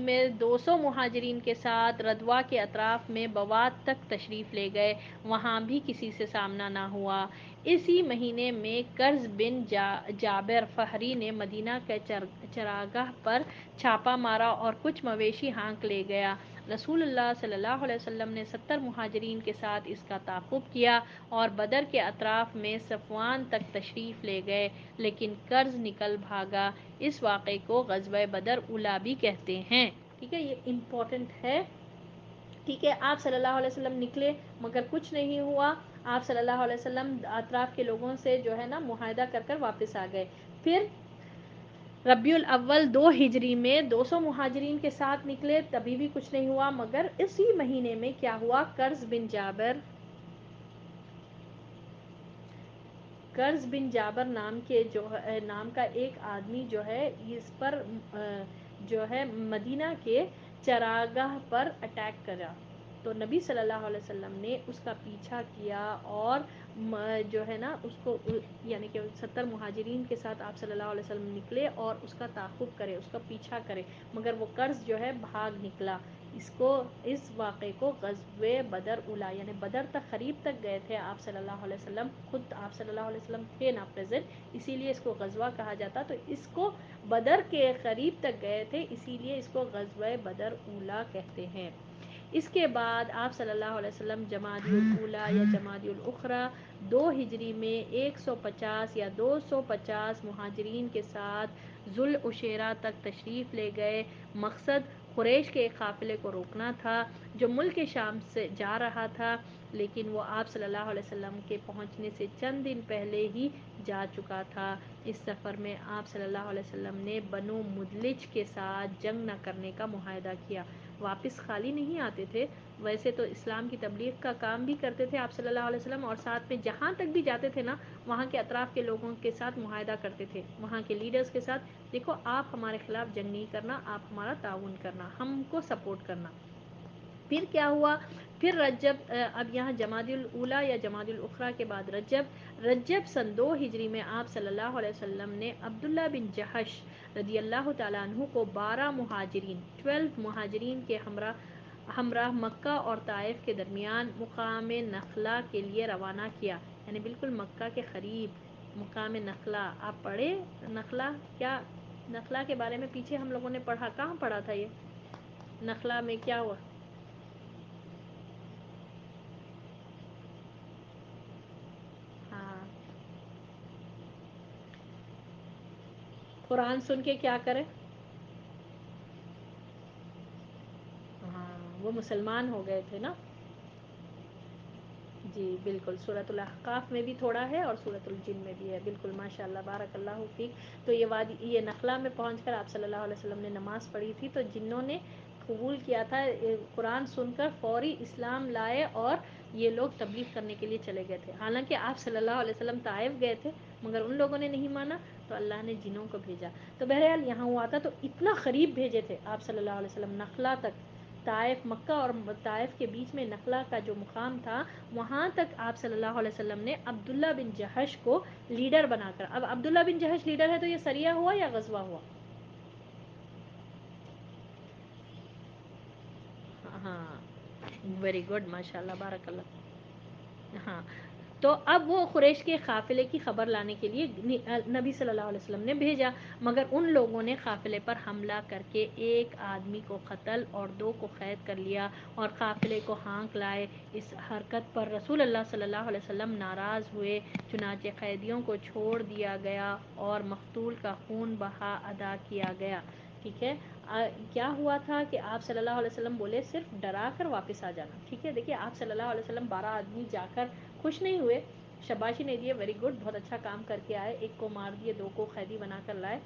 میں 200 مہاجرین کے ساتھ ردوا کے اطراف میں بوات تک تشریف لے گئے، وہاں بھی کسی سے سامنا نہ ہوا۔ اسی مہینے میں کرز بن جابر فہری نے مدینہ کے چراگاہ پر چھاپا مارا اور کچھ مویشی ہانک لے گیا۔ رسول اللہ صلی اللہ علیہ وسلم نے 70 مہاجرین کے ساتھ اس کا تعاقب کیا اور بدر کے اطراف میں صفوان تک تشریف لے گئے، لیکن کرز نکل بھاگا۔ اس واقعے کو غزوہ بدر اولیٰ بھی کہتے ہیں۔ ٹھیک ہے، یہ امپورٹنٹ ہے۔ ٹھیک ہے، آپ صلی اللہ علیہ وسلم نکلے مگر کچھ نہیں ہوا، آپ صلی اللہ علیہ وسلم اطراف کے لوگوں سے جو ہے نا معاہدہ کر کر واپس آ گئے۔ پھر ربیع الاول 2 ہجری میں 200 مہاجرین کے ساتھ نکلے، تبھی بھی کچھ نہیں ہوا، مگر اسی مہینے میں کیا ہوا؟ کرز بن جابر نام کا ایک آدمی جو ہے اس پر جو ہے مدینہ کے چراگاہ پر اٹیک کرا، تو نبی صلی اللہ علیہ وسلم نے اس کا پیچھا کیا اور جو ہے نا اس کو، یعنی کہ 70 مہاجرین کے ساتھ آپ صلی اللہ علیہ وسلم نکلے اور اس کا تعاقب کرے، اس کا پیچھا کرے، مگر وہ کرز جو ہے بھاگ نکلا۔ اس واقعے کو غزوہ بدر اولیٰ، یعنی بدر تک قریب تک گئے تھے آپ صلی اللہ علیہ وسلم، خود آپ صلی اللہ علیہ وسلم تھے نا پریزنٹ، اسی لیے اس کو غزوہ کہا جاتا، تو اس کو بدر کے قریب تک گئے تھے، اسی لیے اس کو غزوہ بدر اولیٰ کہتے ہیں۔ اس کے بعد آپ صلی اللہ علیہ وسلم جمادی الاولیٰ یا جمادی الاخری 2 ہجری میں 150 یا 250 مہاجرین کے ساتھ ذوالعشیرہ تک تشریف لے گئے۔ مقصد قریش کے ایک قافلے کو روکنا تھا جو ملک شام سے جا رہا تھا، لیکن وہ آپ صلی اللہ علیہ وسلم کے پہنچنے سے چند دن پہلے ہی جا چکا تھا۔ اس سفر میں آپ صلی اللہ علیہ وسلم نے بنو مدلج کے ساتھ جنگ نہ کرنے کا معاہدہ کیا۔ واپس خالی نہیں آتے تھے، ویسے تو اسلام کی تبلیغ کا کام بھی کرتے تھے آپ صلی اللہ علیہ وسلم، اور ساتھ میں جہاں تک بھی جاتے تھے نا وہاں کے اطراف کے لوگوں کے ساتھ معاہدہ کرتے تھے، وہاں کے لیڈرز کے ساتھ، دیکھو آپ ہمارے خلاف جنگ نہیں کرنا، آپ ہمارا تعاون کرنا، ہم کو سپورٹ کرنا۔ پھر کیا ہوا؟ پھر رجب، اب یہاں جمادی الاولیٰ یا جمادی الاخری کے بعد رجب سن 2 ہجری میں آپ صلی اللہ علیہ وسلم نے عبداللہ بن جحش رضی اللہ تعالیٰ عنہ کو 12 مہاجرین کے ہمراہ مکہ اور طائف کے درمیان مقام نخلا کے لیے روانہ کیا، یعنی بالکل مکہ کے قریب مقام نخلا۔ آپ پڑھے نخلا؟ کیا نخلا کے بارے میں پیچھے ہم لوگوں نے پڑھا، کہاں پڑھا تھا یہ نخلا میں کیا ہوا؟ ہاں، قرآن سن کے کیا کرے؟ ہاں، وہ مسلمان ہو گئے تھے نا، جی بالکل، سورۃ الاحقاف میں بھی تھوڑا ہے اور سورۃ الجن میں بھی ہے، بالکل ماشاء اللہ، بارک اللہ فیک۔ تو یہ وادی، یہ نخلا میں پہنچ کر آپ صلی اللہ علیہ وسلم نے نماز پڑھی تھی، تو جنوں نے قبول کیا تھا قرآن سن کر فوری اسلام لائے اور یہ لوگ تبلیغ کرنے کے لیے چلے گئے تھے، حالانکہ آپ صلی اللہ علیہ وسلم طائف گئے تھے مگر ان لوگوں نے نہیں مانا، تو اللہ نے جنوں کو بھیجا۔ تو بہرحال یہاں ہوا تھا، تو اتنا قریب بھیجے تھے آپ صلی اللہ علیہ وسلم نخلا تک، طائف، مکہ اور طائف کے بیچ میں نخلا کا جو مقام تھا، وہاں تک آپ صلی اللہ علیہ وسلم نے عبداللہ بن جہش کو لیڈر بنا کر، اب عبداللہ بن جہش لیڈر ہے تو یہ سریہ ہوا یا غزوہ ہوا؟ ہاں، ویری گڈ، ماشاء اللہ، بارک اللہ۔ ہاں، تو اب وہ قریش کے قافلے کی خبر لانے کے لیے نبی صلی اللہ علیہ وسلم نے بھیجا، مگر ان لوگوں نے قافلے پر حملہ کر کے ایک آدمی کو قتل اور 2 کو قید کر لیا اور قافلے کو ہانک لائے۔ اس حرکت پر رسول اللہ صلی اللہ علیہ وسلم ناراض ہوئے، چنانچہ قیدیوں کو چھوڑ دیا گیا اور مقتول کا خون بہا ادا کیا گیا۔ ٹھیک ہے، کیا ہوا تھا کہ آپ صلی اللہ علیہ وسلم بولے صرف ڈرا کر واپس آ جانا۔ ٹھیک ہے، دیکھیے آپ صلی اللہ علیہ وسلم 12 آدمی جا کر خوش نہیں ہوئے، شاباشی نہیں دیے، ویری گڈ، بہت اچھا کام کر کے آئے، 1 کو مار دیے، 2 کو قیدی بنا کر لائے،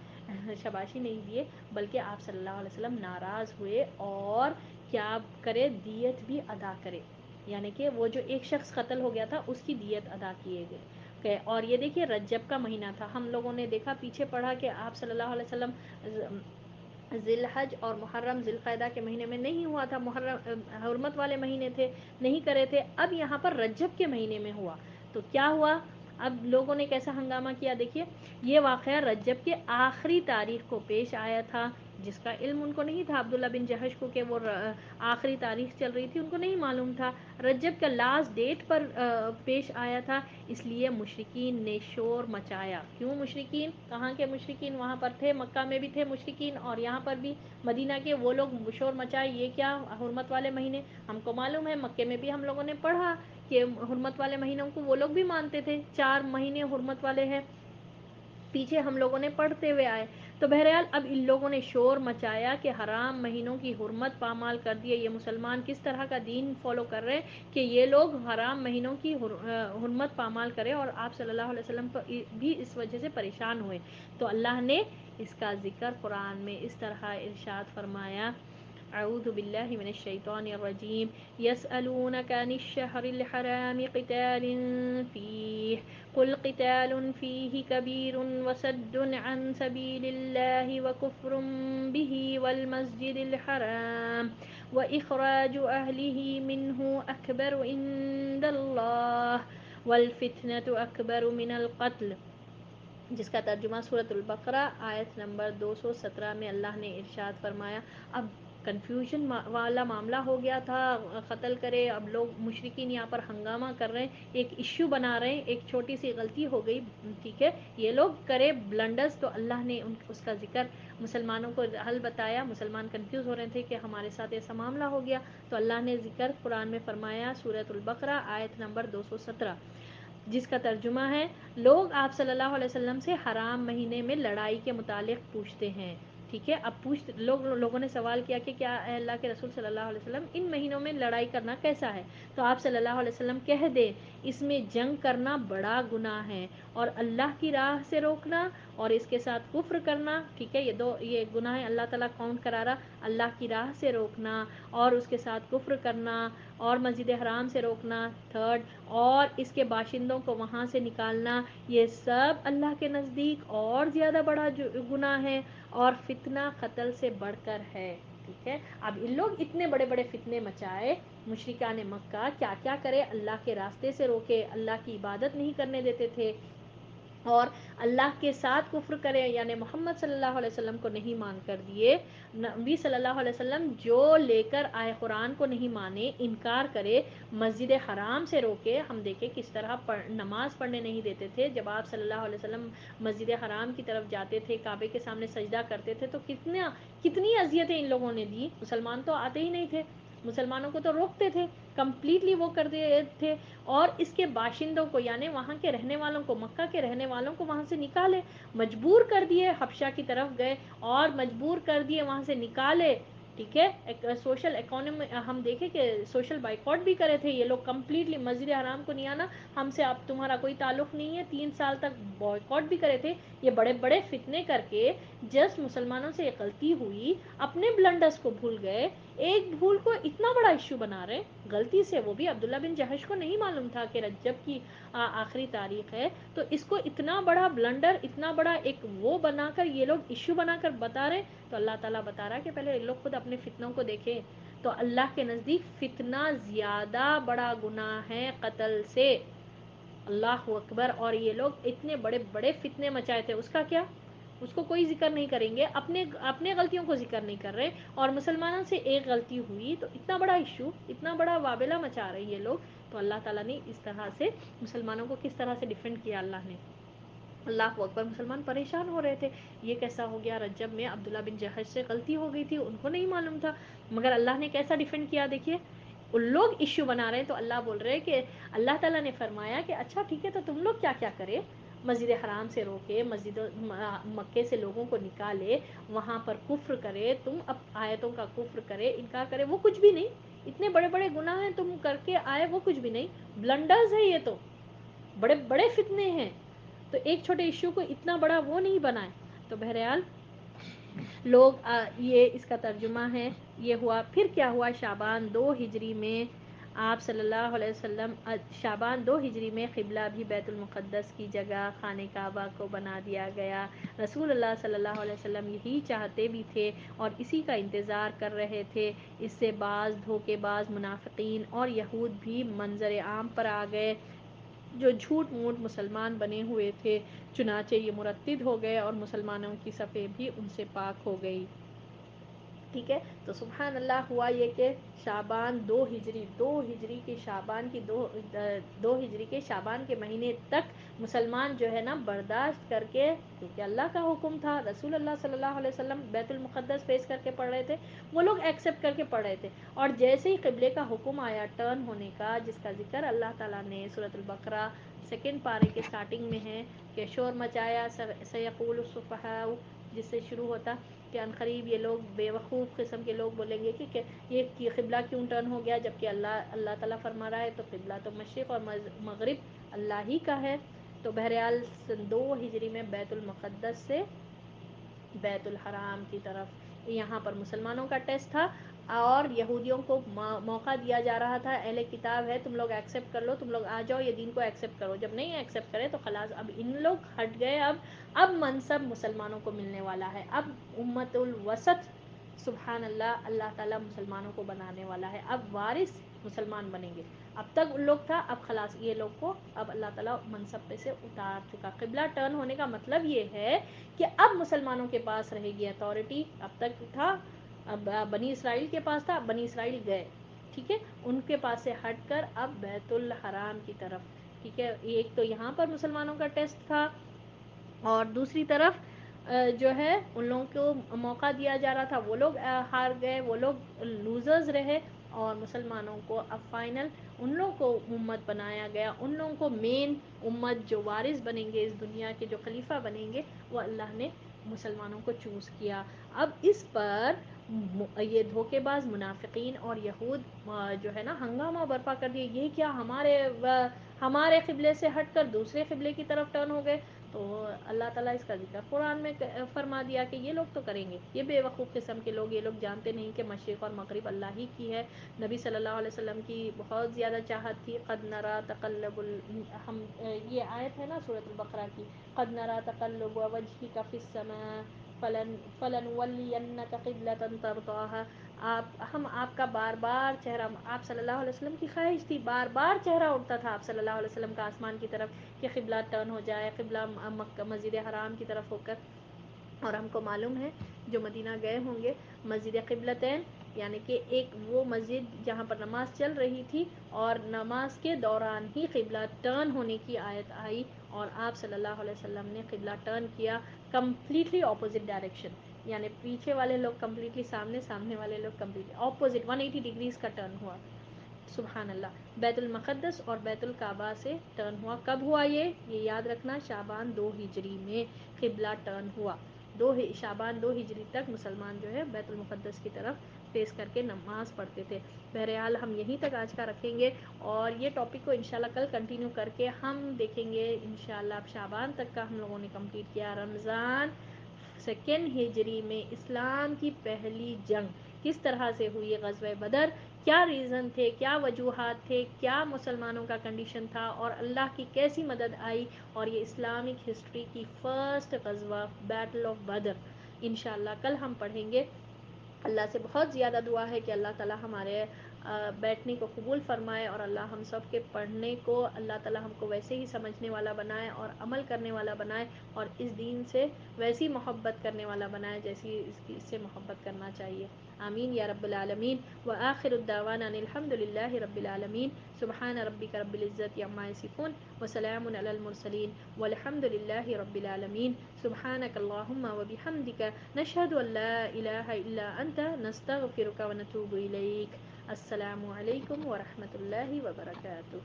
شاباشی نہیں دیے، بلکہ آپ صلی اللہ علیہ وسلم ناراض ہوئے اور کیا کرے، دیت بھی ادا کرے، یعنی کہ وہ جو ایک شخص قتل ہو گیا تھا اس کی دیت ادا کیے گئے۔ اور یہ دیکھیے رجب کا مہینہ تھا، ہم لوگوں نے دیکھا پیچھے پڑھا کہ آپ صلی اللہ علیہ وسلم ذی الحج اور محرم ذی القعدہ کے مہینے میں نہیں ہوا تھا، محرم حرمت والے مہینے تھے، نہیں کرے تھے، اب یہاں پر رجب کے مہینے میں ہوا، تو کیا ہوا، اب لوگوں نے کیسا ہنگامہ کیا، دیکھیے یہ واقعہ رجب کے آخری تاریخ کو پیش آیا تھا، جس کا علم ان کو نہیں تھا، عبداللہ بن جہش کو، کہ وہ آخری تاریخ چل رہی تھی، ان کو نہیں معلوم تھا، رجب کا لاسٹ ڈیٹ پر پیش آیا تھا، اس لیے مشرکین نے شور مچایا۔ کیوں مشرکین؟ کہاں کے مشرکین؟ وہاں پر تھے، مکہ میں بھی تھے مشرکین اور یہاں پر بھی مدینہ کے، وہ لوگ شور مچائے، یہ کیا حرمت والے مہینے، ہم کو معلوم ہے، مکے میں بھی ہم لوگوں نے پڑھا کہ حرمت والے مہینوں کو وہ لوگ بھی مانتے تھے، 4 مہینے حرمت والے ہیں، پیچھے ہم لوگوں نے پڑھتے ہوئے آئے، تو بہرحال اب ان لوگوں نے شور مچایا کہ حرام مہینوں کی حرمت پامال کر دی ہے، یہ مسلمان کس طرح کا دین فالو کر رہے ہیں کہ یہ لوگ حرام مہینوں کی حرمت پامال کریں، اور آپ صلی اللہ علیہ وسلم بھی اس وجہ سے پریشان ہوئے، تو اللہ نے اس کا ذکر قرآن میں اس طرح ارشاد فرمایا، اعوذ باللہ من الشیطان الرجیم، یسألونک عن الشہر الحرام قتال فیہ قل قتال فیہ کبیر وصد عن سبیل اللہ وکفر بہ والمسجد الحرام واخراج اہلہ منہ اکبر عند اللہ والفتنة اکبر من القتل، جس کا ترجمہ سورۃ البقرہ آیت نمبر 217 میں اللہ نے ارشاد فرمایا۔ اب کنفیوژن والا معاملہ ہو گیا تھا، قتل کرے، اب لوگ مشرکین یہاں پر ہنگامہ کر رہے ہیں، ایک ایشو بنا رہے ہیں، ایک چھوٹی سی غلطی ہو گئی، ٹھیک ہے، یہ لوگ کرے بلنڈرز، تو اللہ نے اس کا ذکر، مسلمانوں کو حل بتایا، مسلمان کنفیوز ہو رہے تھے کہ ہمارے ساتھ ایسا معاملہ ہو گیا، تو اللہ نے ذکر قرآن میں فرمایا، سورۃ البقرہ آیت نمبر 217، جس کا ترجمہ ہے، لوگ آپ صلی اللہ علیہ وسلم سے حرام مہینے میں لڑائی کے متعلق پوچھتے ہیں، ٹھیک ہے، اب لوگوں نے سوال کیا کہ کیا اے اللہ کے رسول صلی اللہ علیہ وسلم ان مہینوں میں لڑائی کرنا کیسا ہے، تو آپ صلی اللہ علیہ وسلم کہہ دیں، اس میں جنگ کرنا بڑا گناہ ہے، اور اللہ کی راہ سے روکنا اور اس کے ساتھ کفر کرنا، ٹھیک ہے، یہ گناہ ہے، اللہ تعالیٰ کاؤنٹ کرا رہا، اللہ کی راہ سے روکنا اور اس کے ساتھ کفر کرنا اور مسجد حرام سے روکنا، تھرڈ، اور اس کے باشندوں کو وہاں سے نکالنا، یہ سب اللہ کے نزدیک اور زیادہ بڑا گناہ ہے، اور فتنہ قتل سے بڑھ کر ہے، ٹھیک ہے، اب ان لوگ اتنے بڑے بڑے فتنے مچائے، مشرکان مکہ کیا کیا کرے، اللہ کے راستے سے روکے، اللہ کی عبادت نہیں کرنے دیتے تھے، اور اللہ کے ساتھ کفر کرے، یعنی محمد صلی اللہ علیہ وسلم کو نہیں مان کر دیے، نبی صلی اللہ علیہ وسلم جو لے کر آئے قرآن کو نہیں مانے، انکار کرے، مسجد حرام سے روکے، ہم دیکھیں کس طرح نماز پڑھنے نہیں دیتے تھے، جب آپ صلی اللہ علیہ وسلم مسجد حرام کی طرف جاتے تھے، کعبے کے سامنے سجدہ کرتے تھے، تو کتنی اذیتیں ان لوگوں نے دی، مسلمان تو آتے ہی نہیں تھے، مسلمانوں کو تو روکتے تھے، کمپلیٹلی وہ کرتے تھے، اور اس کے باشندوں کو، یعنی وہاں کے رہنے والوں کو، مکہ کے رہنے والوں کو وہاں سے نکالے، مجبور کر دیے، حبشہ کی طرف گئے اور مجبور کر دیے، وہاں سے نکالے، ٹھیک ہے. سوشل اکانومی ہم دیکھیں کہ سوشل بائیکاٹ بھی کرے تھے یہ لوگ کمپلیٹلی, مسجد حرام کو نہیں آنا, ہم سے آپ تمہارا کوئی تعلق نہیں ہے, 3 سال تک بائیکاٹ بھی کرے تھے. یہ بڑے بڑے فتنے کر کے جسٹ مسلمانوں سے ایک غلطی ہوئی, اپنے بلنڈرز کو بھول گئے, ایک بھول کو اتنا بڑا ایشو بنا رہے غلطی سے. وہ بھی عبداللہ بن جہش کو نہیں معلوم تھا کہ رجب کی آخری تاریخ ہے, تو اس کو اتنا بڑا بلنڈر, اتنا بڑا ایک وہ بنا کر یہ لوگ ایشو بنا کر بتا رہے. تو اللہ تعالیٰ بتا رہا ہے کہ پہلے یہ لوگ خود اپنے فتنوں کو دیکھیں. تو اللہ کے نزدیک فتنہ زیادہ بڑا گناہ ہے قتل سے. اللہ اکبر. اور یہ لوگ اتنے بڑے بڑے فتنے مچائے تھے, اس کا کیا, اس کو کوئی ذکر نہیں کریں گے, اپنے غلطیوں کو ذکر نہیں کر رہے. اور مسلمانوں سے ایک غلطی ہوئی تو اتنا بڑا ایشو, اتنا بڑا وابلہ مچا رہے یہ لوگ. تو اللہ تعالیٰ نے اس طرح سے مسلمانوں کو کس طرح سے ڈیفینڈ کیا اللہ نے. اللہ اکبر. مسلمان پریشان ہو رہے تھے, یہ کیسا ہو گیا, رجب میں عبداللہ بن جہش سے غلطی ہو گئی تھی, ان کو نہیں معلوم تھا, مگر اللہ نے کیسا ڈیفینڈ کیا دیکھیے. ان لوگ ایشو بنا رہے ہیں تو اللہ بول رہے ہیں کہ اللہ تعالیٰ نے فرمایا کہ اچھا ٹھیک ہے, تو تم لوگ کیا کیا کرے, مسجد حرام سے روکے, مسجد مکے سے لوگوں کو نکالے, وہاں پر کفر کرے, تم اب آیتوں کا کفر کرے, انکار کرے, وہ کچھ بھی نہیں. اتنے بڑے بڑے گناہ ہیں تم کر کے آئے, وہ کچھ بھی نہیں, بلنڈرز ہے یہ, تو بڑے بڑے فتنے ہیں. تو ایک چھوٹے ایشو کو اتنا بڑا وہ نہیں بنائے. تو بہرحال لوگ یہ اس کا ترجمہ ہے. یہ ہوا. پھر کیا ہوا, شعبان 2 ہجری میں آپ صلی اللہ علیہ وسلم, شعبان 2 ہجری میں قبلہ بھی بیت المقدس کی جگہ خانہ کعبہ کو بنا دیا گیا. رسول اللہ صلی اللہ علیہ وسلم یہی چاہتے بھی تھے اور اسی کا انتظار کر رہے تھے. اس سے بعض دھوکے باز منافقین اور یہود بھی منظر عام پر آ گئے جو جھوٹ موٹ مسلمان بنے ہوئے تھے. چنانچہ یہ مرتد ہو گئے اور مسلمانوں کی صفیں بھی ان سے پاک ہو گئی. ٹھیک ہے. تو سبحان اللہ. ہوا یہ کہ شعبان 2 ہجری کے شعبان کی 2 ہجری کے شعبان کے مہینے تک مسلمان جو ہے نا برداشت کر کے, کیونکہ اللہ کا حکم تھا, رسول اللہ صلی اللہ علیہ وسلم بیت المقدس فیس کر کے پڑھ رہے تھے, وہ لوگ ایکسیپٹ کر کے پڑھ رہے تھے. اور جیسے ہی قبلے کا حکم آیا ٹرن ہونے کا, جس کا ذکر اللہ تعالیٰ نے سورۃ البقرہ 2 پارے کے سٹارٹنگ میں ہے کہ شور مچایا سیقول السفہاء, جس سے شروع ہوتا کہ عنقریب یہ لوگ بیوقوف قسم کے لوگ بولیں گے کہ یہ قبلہ کیوں ٹرن ہو گیا, جبکہ اللہ تعالیٰ فرما رہا ہے تو قبلہ تو مشرق اور مغرب اللہ ہی کا ہے. تو بہرحال 2 ہجری میں بیت المقدس سے بیت الحرام کی طرف یہاں پر مسلمانوں کا ٹیسٹ تھا, اور یہودیوں کو موقع دیا جا رہا تھا, اہل کتاب ہے, تم لوگ ایکسیپٹ کر لو, تم لوگ آ جاؤ, یہ دین کو ایکسیپٹ کرو. جب نہیں ایکسیپٹ کرے تو خلاص اب ان لوگ ہٹ گئے. اب منصب مسلمانوں کو ملنے والا ہے. اب امت الوسط, سبحان اللہ, اللہ تعالیٰ مسلمانوں کو بنانے والا ہے. اب وارث مسلمان بنیں گے. اب تک ان لوگ تھا, اب خلاص یہ لوگ کو اب اللہ تعالیٰ منصب پہ سے اتار چکا. قبلہ ٹرن ہونے کا مطلب یہ ہے کہ اب مسلمانوں کے پاس رہے گی اتھارٹی. اب تک تھا, اب بنی اسرائیل کے پاس تھا, بنی اسرائیل گئے, ٹھیک ہے, ان کے پاس سے ہٹ کر اب بیت الحرام کی طرف. ٹھیک ہے. ایک تو یہاں پر مسلمانوں کا ٹیسٹ تھا, اور دوسری طرف جو ہے ان لوگوں کو موقع دیا جا رہا تھا, وہ لوگ ہار گئے, وہ لوگ لوزرز رہے, اور مسلمانوں کو اب فائنل ان لوگوں کو امت بنایا گیا. ان لوگوں کو مین امت جو وارث بنیں گے, اس دنیا کے جو خلیفہ بنیں گے, وہ اللہ نے مسلمانوں کو چوز کیا. اب اس پر یہ دھوکے باز منافقین اور یہود جو ہے نا ہنگامہ برپا کر دیے, یہ کیا ہمارے قبلے سے ہٹ کر دوسرے قبلے کی طرف ٹرن ہو گئے. تو اللہ تعالیٰ اس کا ذکر قرآن میں فرما دیا کہ یہ لوگ تو کریں گے, یہ بے وقوف قسم کے لوگ, یہ لوگ جانتے نہیں کہ مشرق اور مغرب اللہ ہی کی ہے. نبی صلی اللہ علیہ وسلم کی بہت زیادہ چاہت تھی. قد نرا تقلب ہم یہ آیت ہے نا سورۃ البقرہ کی, قد نرا تقلب وجهك في السماء فلنولینک قبلۃ ترضاها. ہم آپ کا بار بار چہرہ, آپ صلی اللہ علیہ وسلم کی خواہش تھی, بار بار چہرہ اٹھتا تھا آپ صلی اللہ علیہ وسلم کا آسمان کی طرف کہ قبلہ ٹرن ہو جائے, قبلہ مسجد حرام کی طرف ہو کر. اور ہم کو معلوم ہے جو مدینہ گئے ہوں گے, مسجد قبلتین یعنی کہ ایک وہ مسجد جہاں پر نماز چل رہی تھی, اور نماز کے دوران ہی قبلہ ٹرن ہونے کی آیت آئی, اور آپ صلی اللہ علیہ وسلم نے قبلہ ٹرن کیا کمپلیٹلی اپوزٹ ڈائریکشن, یعنی پیچھے والے لوگ کمپلیٹلی سامنے, سامنے والے لوگ کمپلیٹلی اپوزٹ 180 ڈگریز کا ٹرن ہوا. سبحان اللہ. بیت المقدس اور بیت الکعبہ سے ٹرن ہوا. کب ہوا یہ یاد رکھنا, شعبان 2 ہجری میں قبلہ ٹرن ہوا. شعبان 2 ہجری تک مسلمان جو ہے بیت المقدس کی طرف فیس کر کے نماز پڑھتے تھے. بہرحال ہم یہیں تک آج کا رکھیں گے اور یہ ٹاپک کو انشاءاللہ کل کنٹینیو کر کے ہم دیکھیں گے انشاءاللہ. اب شعبان تک کا ہم لوگوں نے کمپلیٹ کیا. رمضان سیکنڈ ہجری میں اسلام کی پہلی جنگ کس طرح سے ہوئی, غزوہ بدر, کیا ریزن تھے, کیا وجوہات تھے, کیا مسلمانوں کا کنڈیشن تھا اور اللہ کی کیسی مدد آئی, اور یہ اسلامک ہسٹری کی فرسٹ غزوہ بیٹل آف بدر انشاءاللہ کل ہم پڑھیں گے. اللہ سے بہت زیادہ دعا ہے کہ اللہ تعالی ہمارے بیٹھنے کو قبول فرمائے اور اللہ ہم سب کے پڑھنے کو اللہ تعالی ہم کو ویسے ہی سمجھنے والا بنائے اور عمل کرنے والا بنائے اور اس دین سے ویسی محبت کرنے والا بنائے جیسی اس سے محبت کرنا چاہیے. آمین یا رب العالمین. وآخر الدعوانا ان الحمد للہ رب العالمین. سبحان ربک رب العزت عما یصفون وسلام علی المرسلین والحمد للہ رب العالمین. سبحانک اللہم وبحمدک نشہد ان لا الہ الا انت نستغفرک ونتوب الیک. السلام علیکم ورحمۃ اللہ وبرکاتہ.